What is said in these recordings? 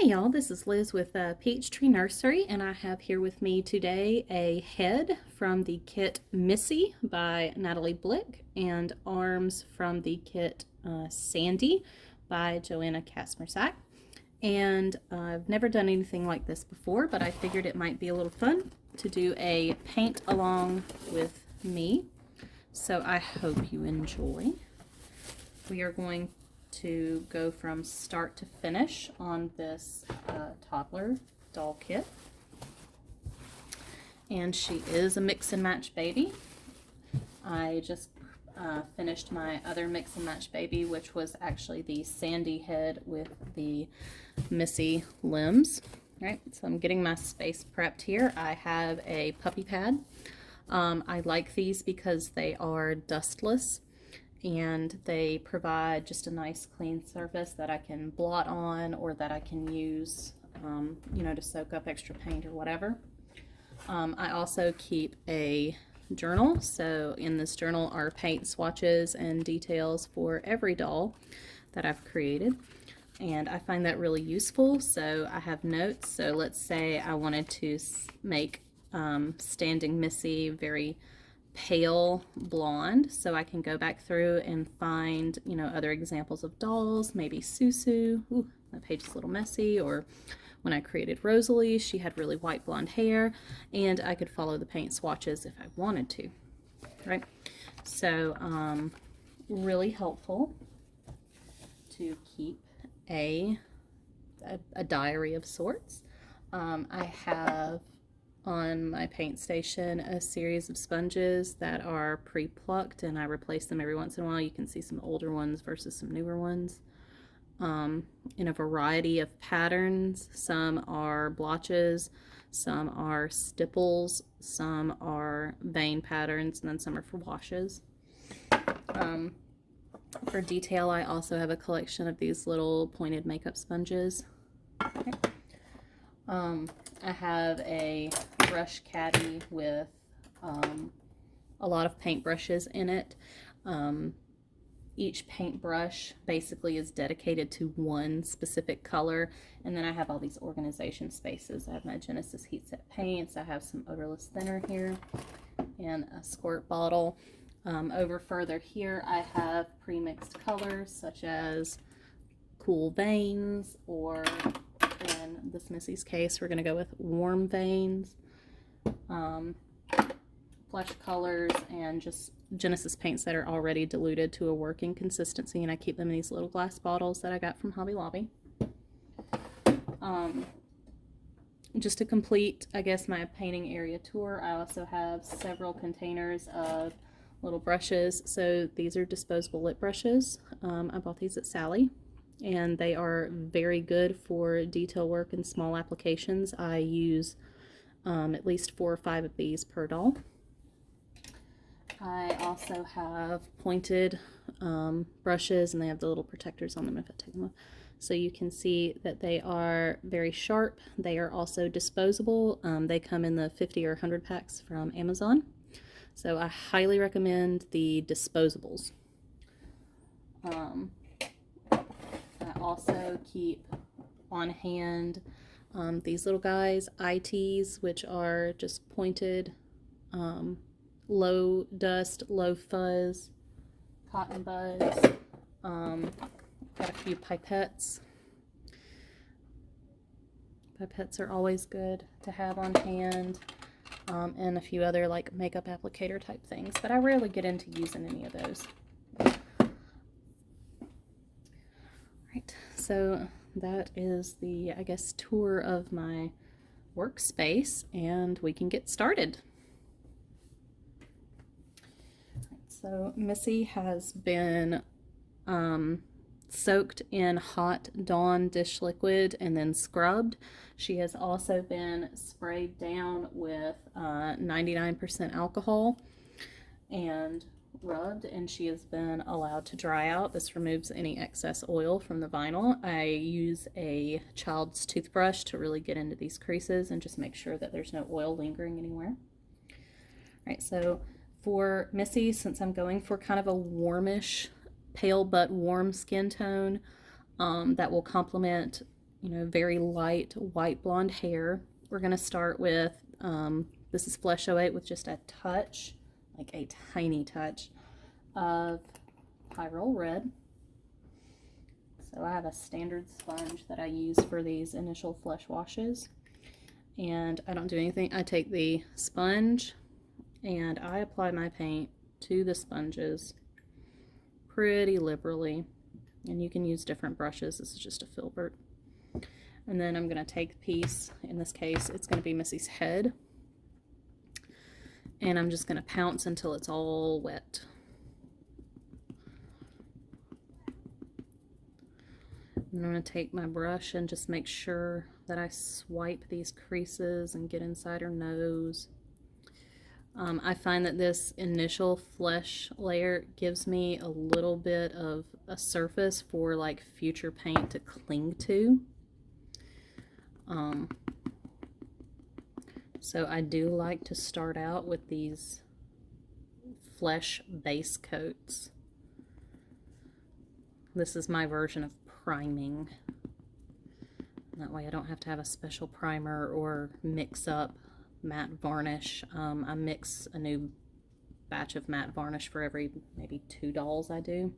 Hey y'all, this is Liz with Peachtree Nursery, and I have here with me today a head from the kit Missy by Natalie Blick and arms from the kit Sandie by Sandie Kazmierczak. And I've never done anything like this before, but I figured it might be a little fun to do a paint along with me. So I hope you enjoy. We are going to go from start to finish on this toddler doll kit. And she is a mix and match baby. I just finished my other mix and match baby, which was actually the Sandie head with the Missy limbs. Right, so I'm getting my space prepped here. I have a puppy pad. I like these because they are dustless and they provide just a nice clean surface that I can blot on or that I can use, you know, to soak up extra paint or whatever. I also keep a journal, so in this journal are paint swatches and details for every doll that I've created, and I find that really useful. So I have notes. So let's say I wanted to make Standing Missy very pale blonde, so I can go back through and find, you know, other examples of dolls, maybe Susu. Ooh, that page is a little messy. Or when I created Rosalie, she had really white blonde hair, and I could follow the paint swatches if I wanted to, right? So really helpful to keep a diary of sorts. I have on my paint station a series of sponges that are pre-plucked, and I replace them every once in a while. You can see some older ones versus some newer ones in a variety of patterns. Some are blotches, some are stipples, some are vein patterns, and then some are for washes. For detail, I also have a collection of these little pointed makeup sponges. Okay. I have a brush caddy with a lot of paint brushes in it. Each paintbrush basically is dedicated to one specific color, and then I have all these organization spaces. I have my Genesis heat set paints, I have some odorless thinner here, and a squirt bottle. Over further here I have pre-mixed colors such as cool veins, or in this Missy's case we're going to go with warm veins, flesh colors, and just Genesis paints that are already diluted to a working consistency, and I keep them in these little glass bottles that I got from Hobby Lobby. Just to complete, I guess, my painting area tour, I also have several containers of little brushes. So these are disposable lip brushes. I bought these at Sally, and they are very good for detail work and small applications. I use at least 4 or 5 of these per doll. I also have pointed brushes, and they have the little protectors on them if I take them off. So you can see that they are very sharp. They are also disposable. They come in the 50 or 100 packs from Amazon. So I highly recommend the disposables. I also keep on hand these little guys, ITs, which are just pointed low dust, low fuzz cotton buds. Got a few pipettes. Pipettes are always good to have on hand, and a few other like makeup applicator type things, but I rarely get into using any of those. Right, so that is the, I guess, tour of my workspace, and we can get started. So Missy has been soaked in hot Dawn dish liquid and then scrubbed. She has also been sprayed down with 99% alcohol and rubbed, and she has been allowed to dry out. This removes any excess oil from the vinyl. I use a child's toothbrush to really get into these creases and just make sure that there's no oil lingering anywhere. All right, so for Missy, since I'm going for kind of a warmish, pale but warm skin tone that will complement very light white blonde hair. We're going to start with, this is Flesh 08 with just a touch, like a tiny touch of Pyrrole Red. So I have a standard sponge that I use for these initial flesh washes. And I don't do anything. I take the sponge and I apply my paint to the sponges pretty liberally. And you can use different brushes. This is just a filbert. And then I'm going to take a piece. In this case, it's going to be Missy's head. And I'm just going to pounce until it's all wet. And I'm going to take my brush and just make sure that I swipe these creases and get inside her nose. I find that this initial flesh layer gives me a little bit of a surface for like future paint to cling to. So I do like to start out with these flesh base coats. This is my version of priming. That way I don't have to have a special primer or mix up matte varnish. I mix a new batch of matte varnish for every maybe 2 dolls I do.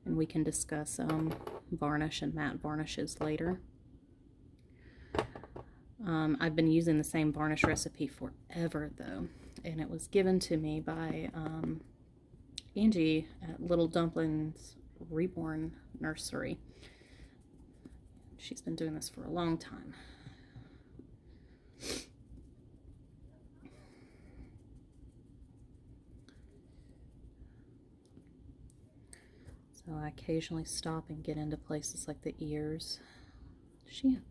And we can discuss varnish and matte varnishes later. I've been using the same varnish recipe forever though, and it was given to me by Angie at Little Dumplings Reborn Nursery. She's been doing this for a long time. So I occasionally stop and get into places like the ears.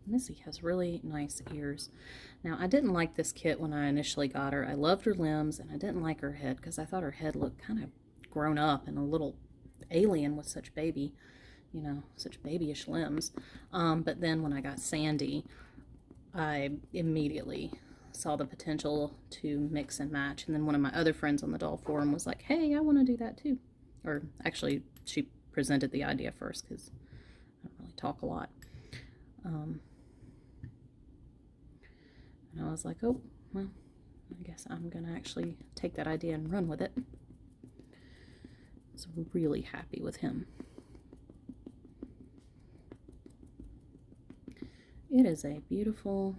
Missy has really nice ears. Now, I didn't like this kit when I initially got her. I loved her limbs, and I didn't like her head because I thought her head looked kind of grown up and a little alien with such such babyish limbs. But then when I got Sandie, I immediately saw the potential to mix and match. And then one of my other friends on the doll forum was like, hey, I want to do that too. Or actually, she presented the idea first because I don't really talk a lot. And I was like, oh, well, I guess I'm going to actually take that idea and run with it. So I'm really happy with him. It is a beautiful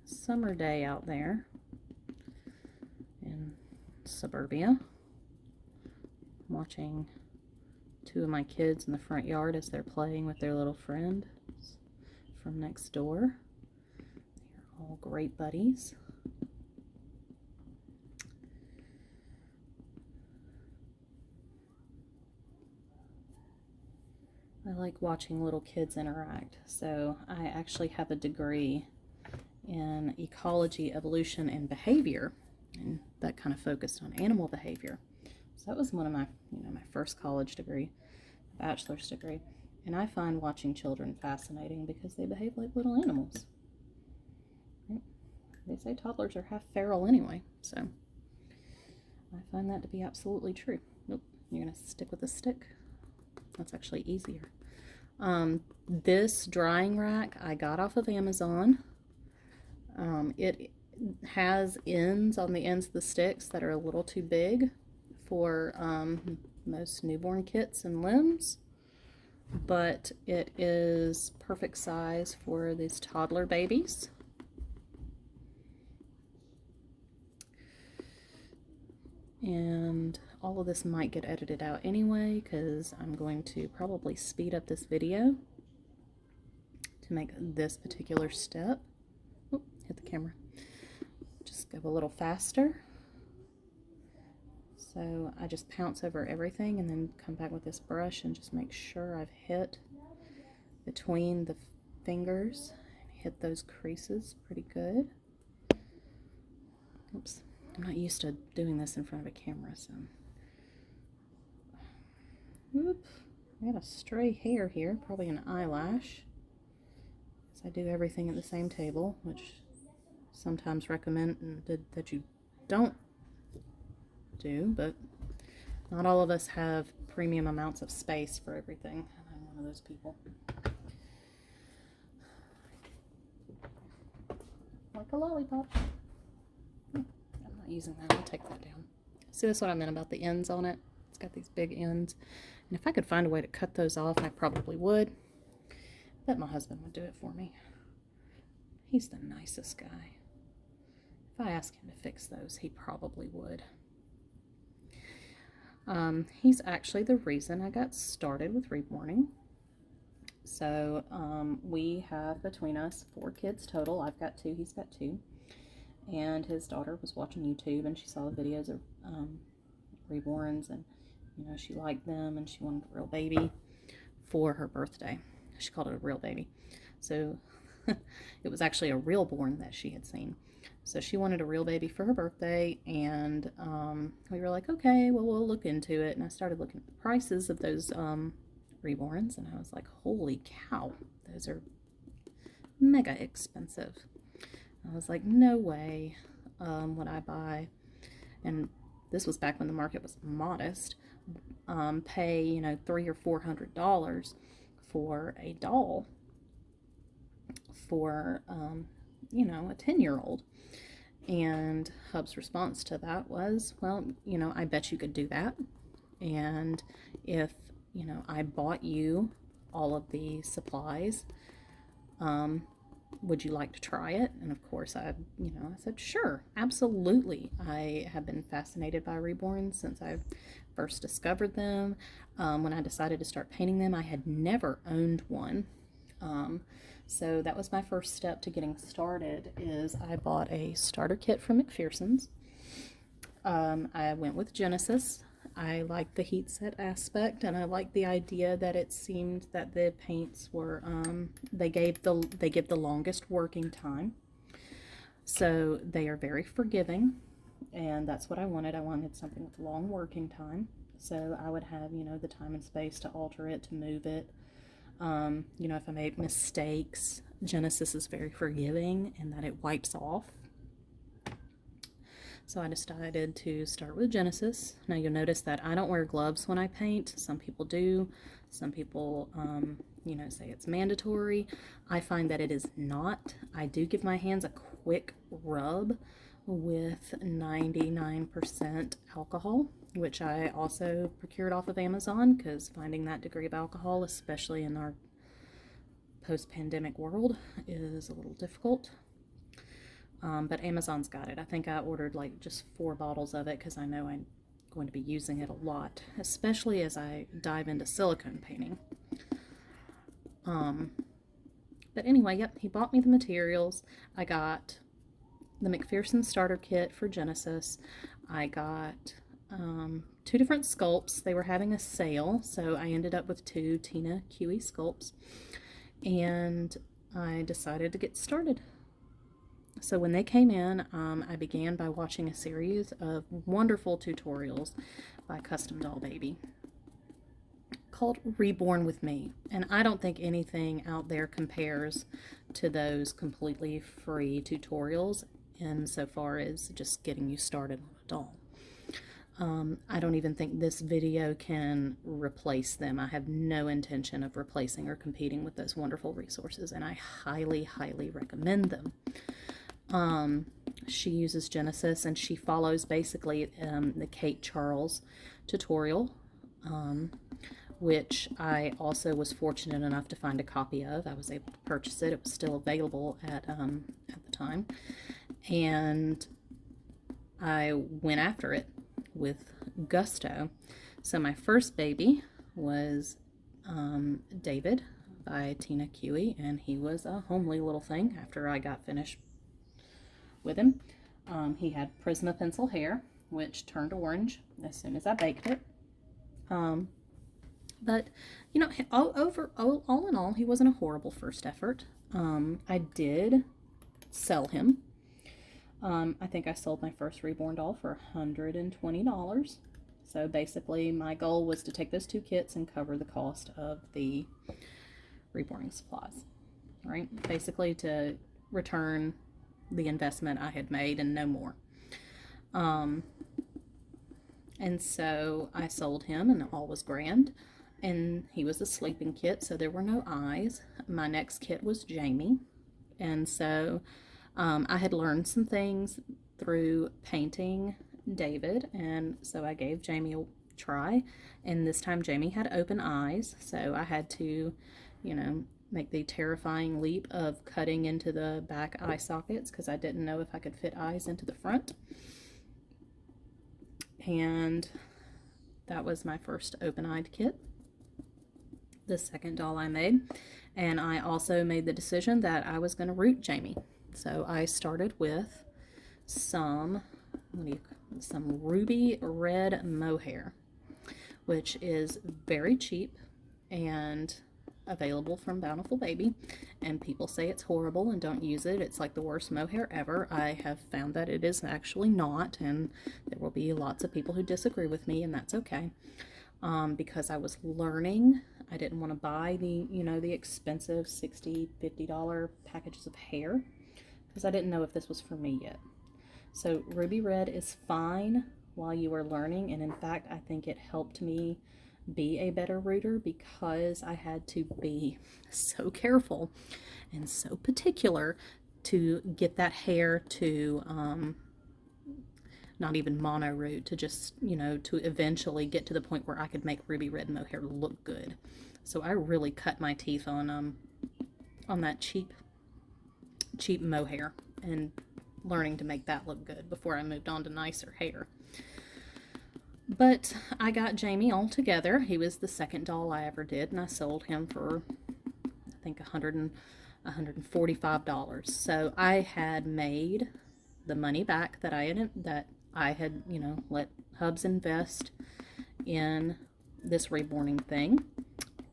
summer day out there in suburbia. I'm watching 2 of my kids in the front yard as they're playing with their little friend from next door. They're all great buddies. I like watching little kids interact. So I actually have a degree in ecology, evolution, and behavior, and that kind of focused on animal behavior. So that was one of my, my first college degree, bachelor's degree. And I find watching children fascinating because they behave like little animals. Right? They say toddlers are half feral anyway, so I find that to be absolutely true. Nope, you're gonna stick with a stick. That's actually easier. This drying rack I got off of Amazon. It has ends on the ends of the sticks that are a little too big for most newborn kits and limbs, but it is perfect size for these toddler babies. And all of this might get edited out anyway because I'm going to probably speed up this video to make this particular step. Oh, hit the camera. Just go a little faster. So I just pounce over everything and then come back with this brush and just make sure I've hit between the fingers, hit those creases pretty good. Oops, I'm not used to doing this in front of a camera, so. Whoop, I got a stray hair here, probably an eyelash. So I do everything at the same table, which sometimes recommend that you don't do, but Not all of us have premium amounts of space for everything. I'm one of those people. Like a lollipop. I'm not using that. I'll take that down. See, that's what I meant about the ends on it. It's got these big ends. And if I could find a way to cut those off, I probably would. But my husband would do it for me. He's the nicest guy. If I asked him to fix those, he probably would. He's actually the reason I got started with reborning. So we have between us 4 kids total. I've got 2, he's got 2. And his daughter was watching YouTube and she saw the videos of reborns, and you know, she liked them and she wanted a real baby for her birthday. She called it a real baby. So it was actually a real born that she had seen. So she wanted a real baby for her birthday, and we were like, okay, well, we'll look into it. And I started looking at the prices of those reborns, and I was like, holy cow, those are mega expensive. I was like, no way would I buy, and this was back when the market was modest, pay, you know, $300 or $400 for a doll for, you know, a 10-year-old. And Hub's response to that was, well, you know, I bet you could do that. And if, you know, I bought you all of the supplies, would you like to try it? And of course I said, sure, absolutely. I have been fascinated by reborns since I first discovered them. When I decided to start painting them, I had never owned one. So that was my first step to getting started, is I bought a starter kit from McPherson's. I went with Genesis. I liked the heat set aspect, and I liked the idea that it seemed that the paints were, they give the longest working time. So they are very forgiving, and that's what I wanted. I wanted something with long working time. So I would have, you know, the time and space to alter it, to move it. You know, if I made mistakes, Genesis is very forgiving in that it wipes off. So I decided to start with Genesis. Now you'll notice that I don't wear gloves when I paint. Some people do. Some people, you know, say it's mandatory. I find that it is not. I do give my hands a quick rub with 99% alcohol, which I also procured off of Amazon, because finding that degree of alcohol, especially in our post-pandemic world, is a little difficult. But Amazon's got it. I think I ordered like just 4 bottles of it because I know I'm going to be using it a lot, especially as I dive into silicone painting. But anyway, yep, he bought me the materials. I got the McPherson starter kit for Genesis. I got 2 different sculpts. They were having a sale, so I ended up with 2 Tina Kiwi sculpts, and I decided to get started. So when they came in, I began by watching a series of wonderful tutorials by Custom Doll Baby called Reborn with Me. And I don't think anything out there compares to those completely free tutorials insofar as just getting you started on a doll. I don't even think this video can replace them. I have no intention of replacing or competing with those wonderful resources, and I highly, highly recommend them. She uses Genesis, and she follows basically the Kate Charles tutorial, which I also was fortunate enough to find a copy of. I was able to purchase it. It was still available at the time, and I went after it with gusto. So my first baby was David by Tina Kiwi, and he was a homely little thing after I got finished with him. He had Prisma pencil hair, which turned orange as soon as I baked it. But, you know, all in all, he wasn't a horrible first effort. I did sell him. I think I sold my first reborn doll for $120. So basically my goal was to take those 2 kits and cover the cost of the reborning supplies, right? Basically to return the investment I had made and no more. And so I sold him, and all was grand. And he was a sleeping kit, so there were no eyes. My next kit was Jamie. And so I had learned some things through painting David, and so I gave Jamie a try. And this time Jamie had open eyes, so I had to, you know, make the terrifying leap of cutting into the back eye sockets because I didn't know if I could fit eyes into the front. And that was my first open-eyed kit, the second doll I made. And I also made the decision that I was going to root Jamie. So I started with some ruby red mohair, which is very cheap and available from Bountiful Baby, and people say it's horrible and don't use it. It's like the worst mohair ever. I have found that it is actually not, and there will be lots of people who disagree with me, and that's okay. Because I was learning, I didn't want to buy the, you know, the expensive $60, $50 packages of hair, because I didn't know if this was for me yet. So ruby red is fine while you are learning, and in fact I think it helped me be a better rooter because I had to be so careful and so particular to get that hair to not even mono root, to just, you know, to eventually get to the point where I could make ruby red mohair look good. So I really cut my teeth on that cheap mohair and learning to make that look good before I moved on to nicer hair. But I got Jamie all together. He was the second doll I ever did, and I sold him for, I think, $145. So I had made the money back that I had, you know, let Hubs invest in this reborning thing,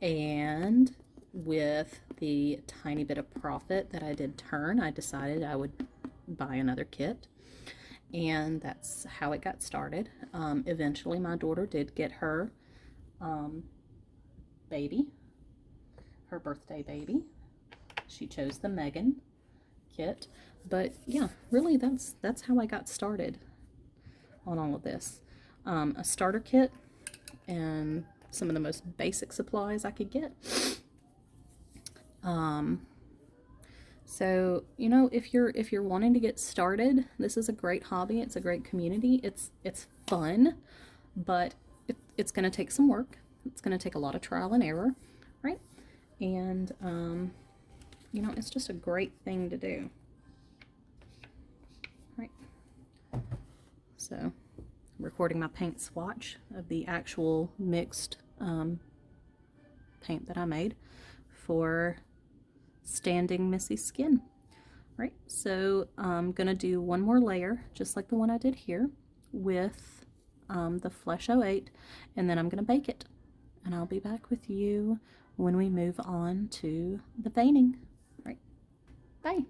and with the tiny bit of profit that I did turn, I decided I would buy another kit. And that's how it got started. Eventually my daughter did get her baby, her birthday baby. She chose the Megan kit. But yeah, really that's how I got started on all of this. A starter kit and some of the most basic supplies I could get. So, you know, if you're wanting to get started, this is a great hobby. It's a great community. It's fun, but it's going to take some work. It's going to take a lot of trial and error, right? And, you know, it's just a great thing to do, right? So, I'm recording my paint swatch of the actual mixed paint that I made for standing Missy's skin. Right, so I'm gonna do one more layer just like the one I did here with the Flesh 08, and then I'm gonna bake it, and I'll be back with you when we move on to the veining. Right, bye.